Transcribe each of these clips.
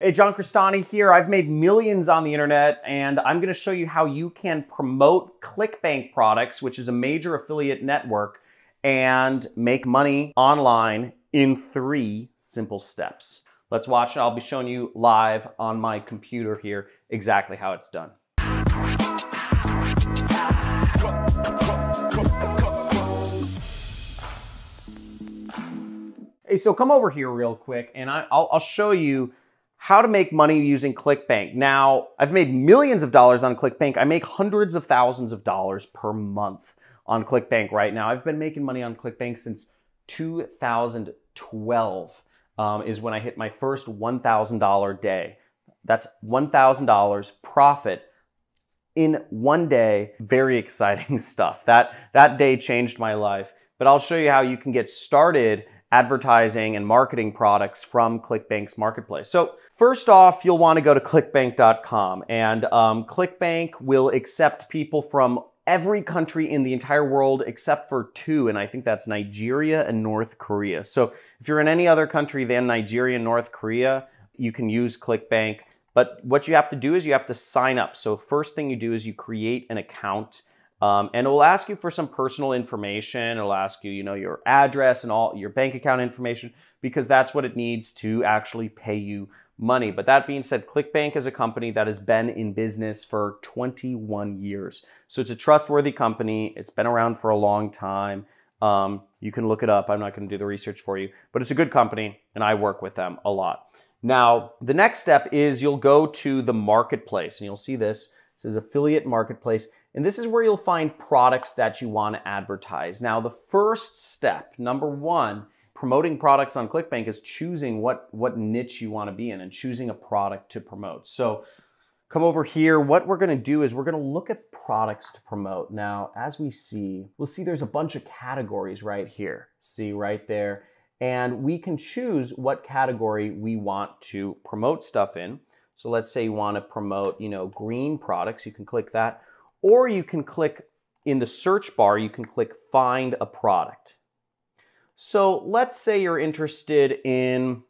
Hey, John Crestani here. I've made millions on the internet, and I'm going to show you how you can promote ClickBank products, which is a major affiliate network, and make money online in 3 simple steps. Let's watch it. I'll be showing you live on my computer here exactly how it's done. Hey, so come over here real quick, and I'll show you how to make money using ClickBank. Now, I've made millions of dollars on ClickBank. I make hundreds of thousands of dollars per month on ClickBank right now. I've been making money on ClickBank since 2012 is when I hit my first $1,000 day. That's $1,000 profit in one day. Very exciting stuff. That day changed my life. But I'll show you how you can get started advertising and marketing products from ClickBank's marketplace. So first off, you'll want to go to clickbank.com, and ClickBank will accept people from every country in the entire world except for 2, and I think that's Nigeria and North Korea. So if you're in any other country than Nigeria and North Korea, you can use ClickBank. But what you have to do is you have to sign up. So first thing you do is you create an account. And it will ask you for some personal information. It'll ask you, your address and all your bank account information, because that's what it needs to actually pay you money. But that being said, ClickBank is a company that has been in business for 21 years. So it's a trustworthy company. It's been around for a long time. You can look it up. I'm not going to do the research for you, but it's a good company and I work with them a lot. Now, the next step is you'll go to the marketplace, and you'll see this. This is affiliate marketplace. And this is where you'll find products that you want to advertise. Now, the first step, number 1, promoting products on ClickBank is choosing what niche you want to be in and choosing a product to promote. So come over here. What we're going to do is we're going to look at products to promote. Now, as we'll see there's a bunch of categories right here. See right there. And we can choose what category we want to promote stuff in. So let's say you want to promote, green products. You can click that. Or you can click in the search bar, you can click find a product. So let's say you're interested in,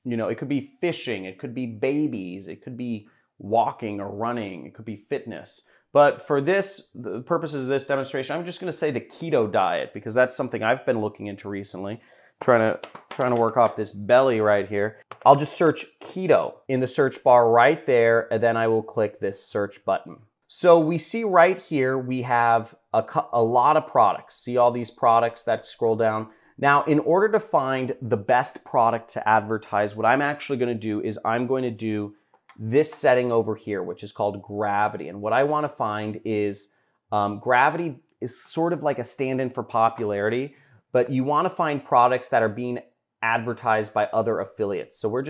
it could be fishing, it could be babies, it could be walking or running, it could be fitness. But for the purposes of this demonstration, I'm just going to say the keto diet, because that's something I've been looking into recently, trying to work off this belly right here. I'll just search keto in the search bar right there, and then I will click this search button. So we see right here, we have a lot of products. See all these products that scroll down? Now, in order to find the best product to advertise, what I'm actually going to do is I'm going to do this setting over here, which is called gravity. And what I want to find is gravity is sort of like a stand-in for popularity, but you want to find products that are being advertised by other affiliates. So we're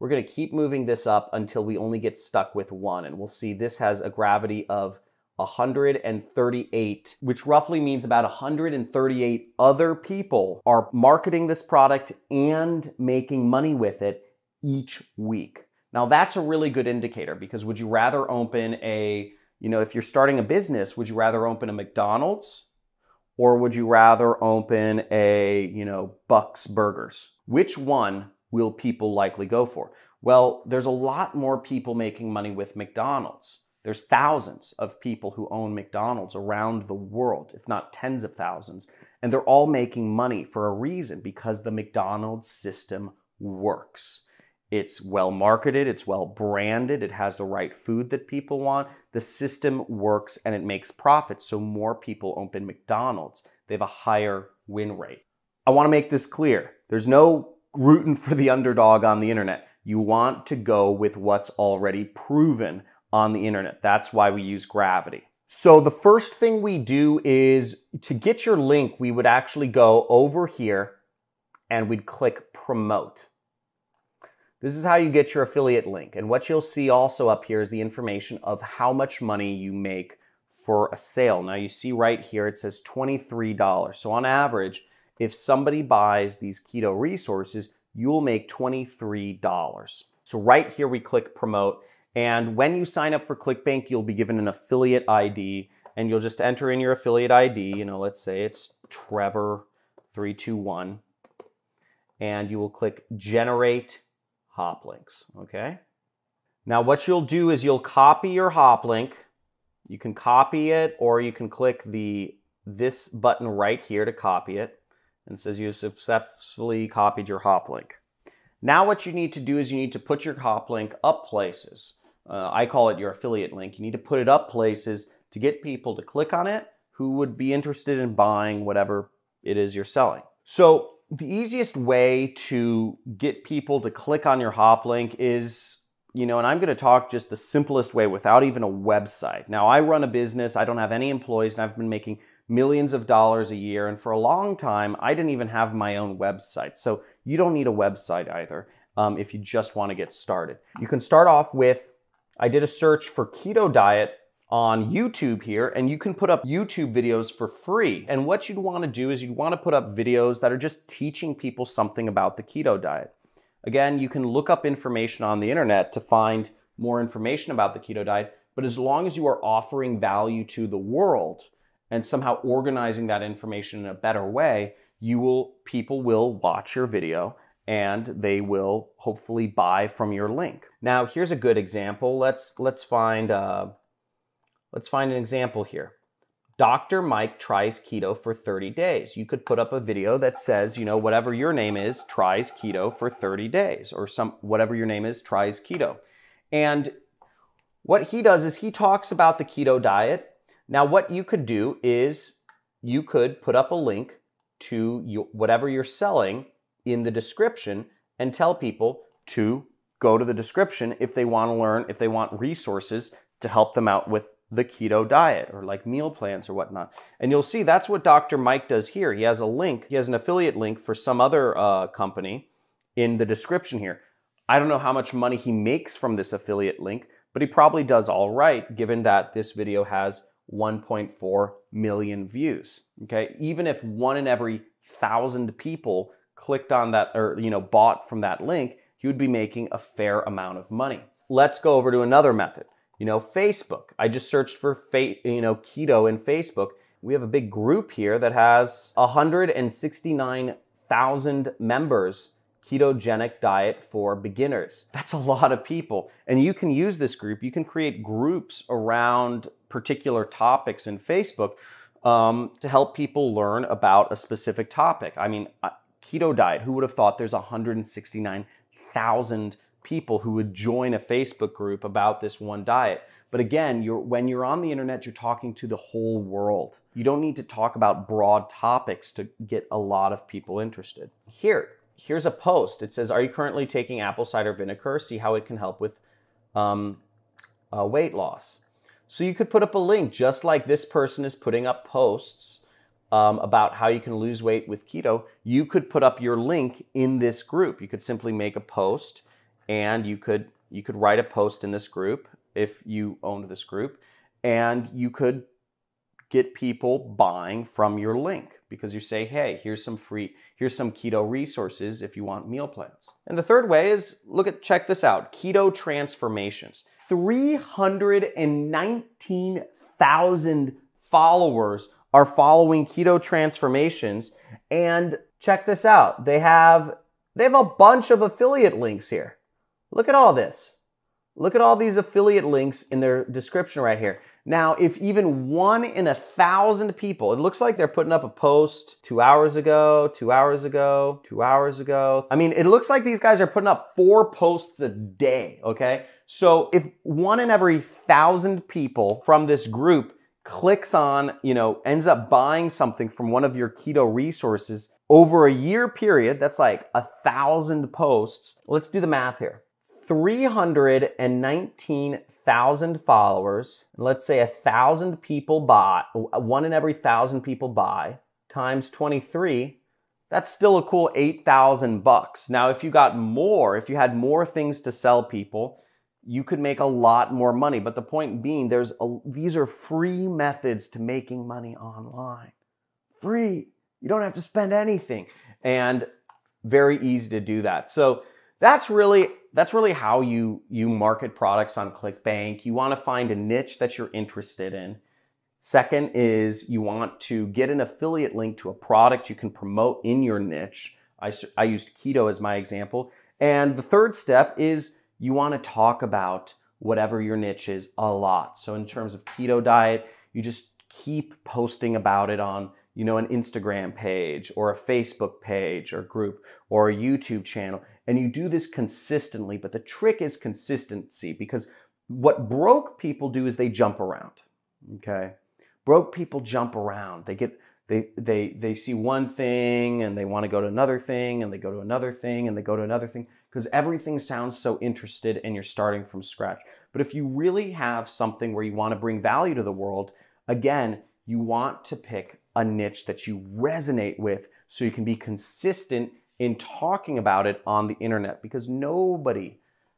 going to keep moving this up until we only get stuck with 1. And we'll see this has a gravity of 138, which roughly means about 138 other people are marketing this product and making money with it each week. Now that's a really good indicator, because would you rather open if you're starting a business, would you rather open a McDonald's or would you rather open a, Buck's Burgers? Which one will people likely go for? Well, there's a lot more people making money with McDonald's. There's thousands of people who own McDonald's around the world, if not tens of thousands, and they're all making money for a reason, because the McDonald's system works. It's well marketed, it's well branded, it has the right food that people want. The system works and it makes profits, so more people open McDonald's. They have a higher win rate. I want to make this clear. There's no rooting for the underdog on the internet. You want to go with what's already proven on the internet. That's why we use gravity. So the first thing we do is, to get your link, we would actually go over here and we'd click promote. This is how you get your affiliate link. And what you'll see also up here is the information of how much money you make for a sale. Now you see right here, it says $23. So on average, if somebody buys these keto resources, you'll make $23. So right here we click promote, and when you sign up for ClickBank, you'll be given an affiliate ID, and you'll just enter in your affiliate ID. Let's say it's Trevor321, and you will click generate hop links, okay? Now what you'll do is you'll copy your hop link. You can copy it, or you can click this button right here to copy it. And it says you successfully copied your hop link. Now what you need to do is you need to put your hop link up places. I call it your affiliate link. You need to put it up places to get people to click on it who would be interested in buying whatever it is you're selling. So the easiest way to get people to click on your hop link is, and I'm going to talk just the simplest way without even a website. Now, I run a business. I don't have any employees, and I've been making millions of dollars a year. And for a long time, I didn't even have my own website. So you don't need a website either if you just want to get started. You can start off with, I did a search for keto diet on YouTube here, and you can put up YouTube videos for free. And what you'd want to do is you'd want to put up videos that are just teaching people something about the keto diet. Again, you can look up information on the internet to find more information about the keto diet, but as long as you are offering value to the world and somehow organizing that information in a better way, people will watch your video and they will hopefully buy from your link. Now, here's a good example. Let's find an example here. Dr. Mike tries keto for 30 days. You could put up a video that says, whatever your name is, tries keto for 30 days, or whatever your name is, tries keto. And what he does is he talks about the keto diet. Now, what you could do is you could put up a link to whatever you're selling in the description and tell people to go to the description if they want to learn, if they want resources to help them out with the keto diet or like meal plans or whatnot. And you'll see that's what Dr. Mike does here. He has a link, he has an affiliate link for some other company in the description here. I don't know how much money he makes from this affiliate link, but he probably does all right given that this video has 1.4 million views. Okay, even if 1 in every 1,000 people clicked on that or bought from that link, he would be making a fair amount of money. Let's go over to another method. Facebook. I just searched for keto in Facebook. We have a big group here that has 169,000 members. Ketogenic diet for beginners. That's a lot of people. And you can use this group. You can create groups around particular topics in Facebook to help people learn about a specific topic. I mean, keto diet, who would have thought there's 169,000 people who would join a Facebook group about this one diet? But again, when you're on the internet, you're talking to the whole world. You don't need to talk about broad topics to get a lot of people interested. Here's a post. It says, are you currently taking apple cider vinegar? See how it can help with weight loss. So you could put up a link just like this person is putting up posts about how you can lose weight with keto. You could put up your link in this group. You could simply make a post and you could write a post in this group if you owned this group, and you could get people buying from your link because you say, hey, here's some keto resources if you want meal plans. And the third way is, check this out, Keto Transformations. 319,000 followers are following Keto Transformations, and check this out. They have a bunch of affiliate links here. Look at all this. Look at all these affiliate links in their description right here. Now, if even 1 in 1,000 people, it looks like they're putting up a post 2 hours ago, 2 hours ago, 2 hours ago. I mean, it looks like these guys are putting up 4 posts a day, okay? So if 1 in every 1,000 people from this group clicks on, ends up buying something from one of your keto resources over a year period, that's like 1,000 posts. Let's do the math here. 319,000 followers, let's say 1,000 people buy, 1 in every 1,000 people buy, times 23, that's still a cool $8,000. Now, if you had more things to sell people, you could make a lot more money. But the point being, these are free methods to making money online. Free. You don't have to spend anything. And very easy to do that. So that's really how you market products on ClickBank. You want to find a niche that you're interested in. Second is you want to get an affiliate link to a product you can promote in your niche. I used keto as my example. And the third step is you want to talk about whatever your niche is a lot. So in terms of keto diet, you just keep posting about it on, you know, an Instagram page or a Facebook page or group or a YouTube channel. And you do this consistently, but the trick is consistency, because what broke people do is they jump around, okay? Broke people jump around. They see one thing and they want to go to another thing and they go to another thing and they go to another thing, because everything sounds so interested and you're starting from scratch. But if you really have something where you want to bring value to the world, again, you want to pick a niche that you resonate with so you can be consistent in talking about it on the internet, because nobody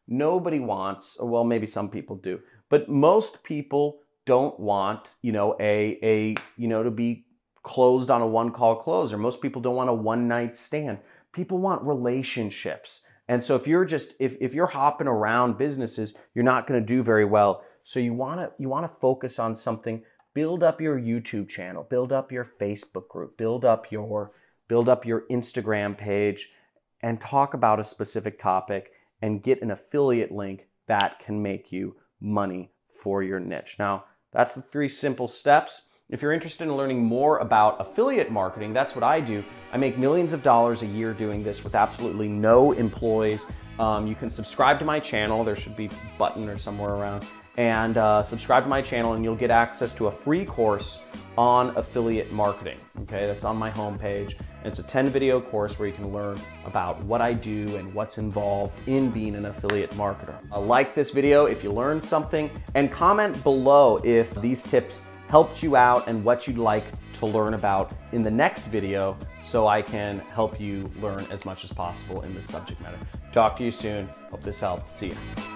wants, or well, maybe some people do, but most people don't want, you know, to be closed on a one-call close, or most people don't want a one-night stand. People want relationships. And so if you're just, if you're hopping around businesses, you're not going to do very well. So you want to focus on something. Build up your YouTube channel, build up your Facebook group, build up your Instagram page, and talk about a specific topic and get an affiliate link that can make you money for your niche. Now, that's the 3 simple steps. If you're interested in learning more about affiliate marketing, that's what I do. I make millions of dollars a year doing this with absolutely no employees. You can subscribe to my channel. There should be a button or somewhere around. And subscribe to my channel and you'll get access to a free course on affiliate marketing. Okay, that's on my homepage. And it's a 10-video course where you can learn about what I do and what's involved in being an affiliate marketer. Like this video if you learned something, and comment below if these tips helped you out and what you'd like to learn about in the next video, so I can help you learn as much as possible in this subject matter. Talk to you soon. Hope this helped. See ya.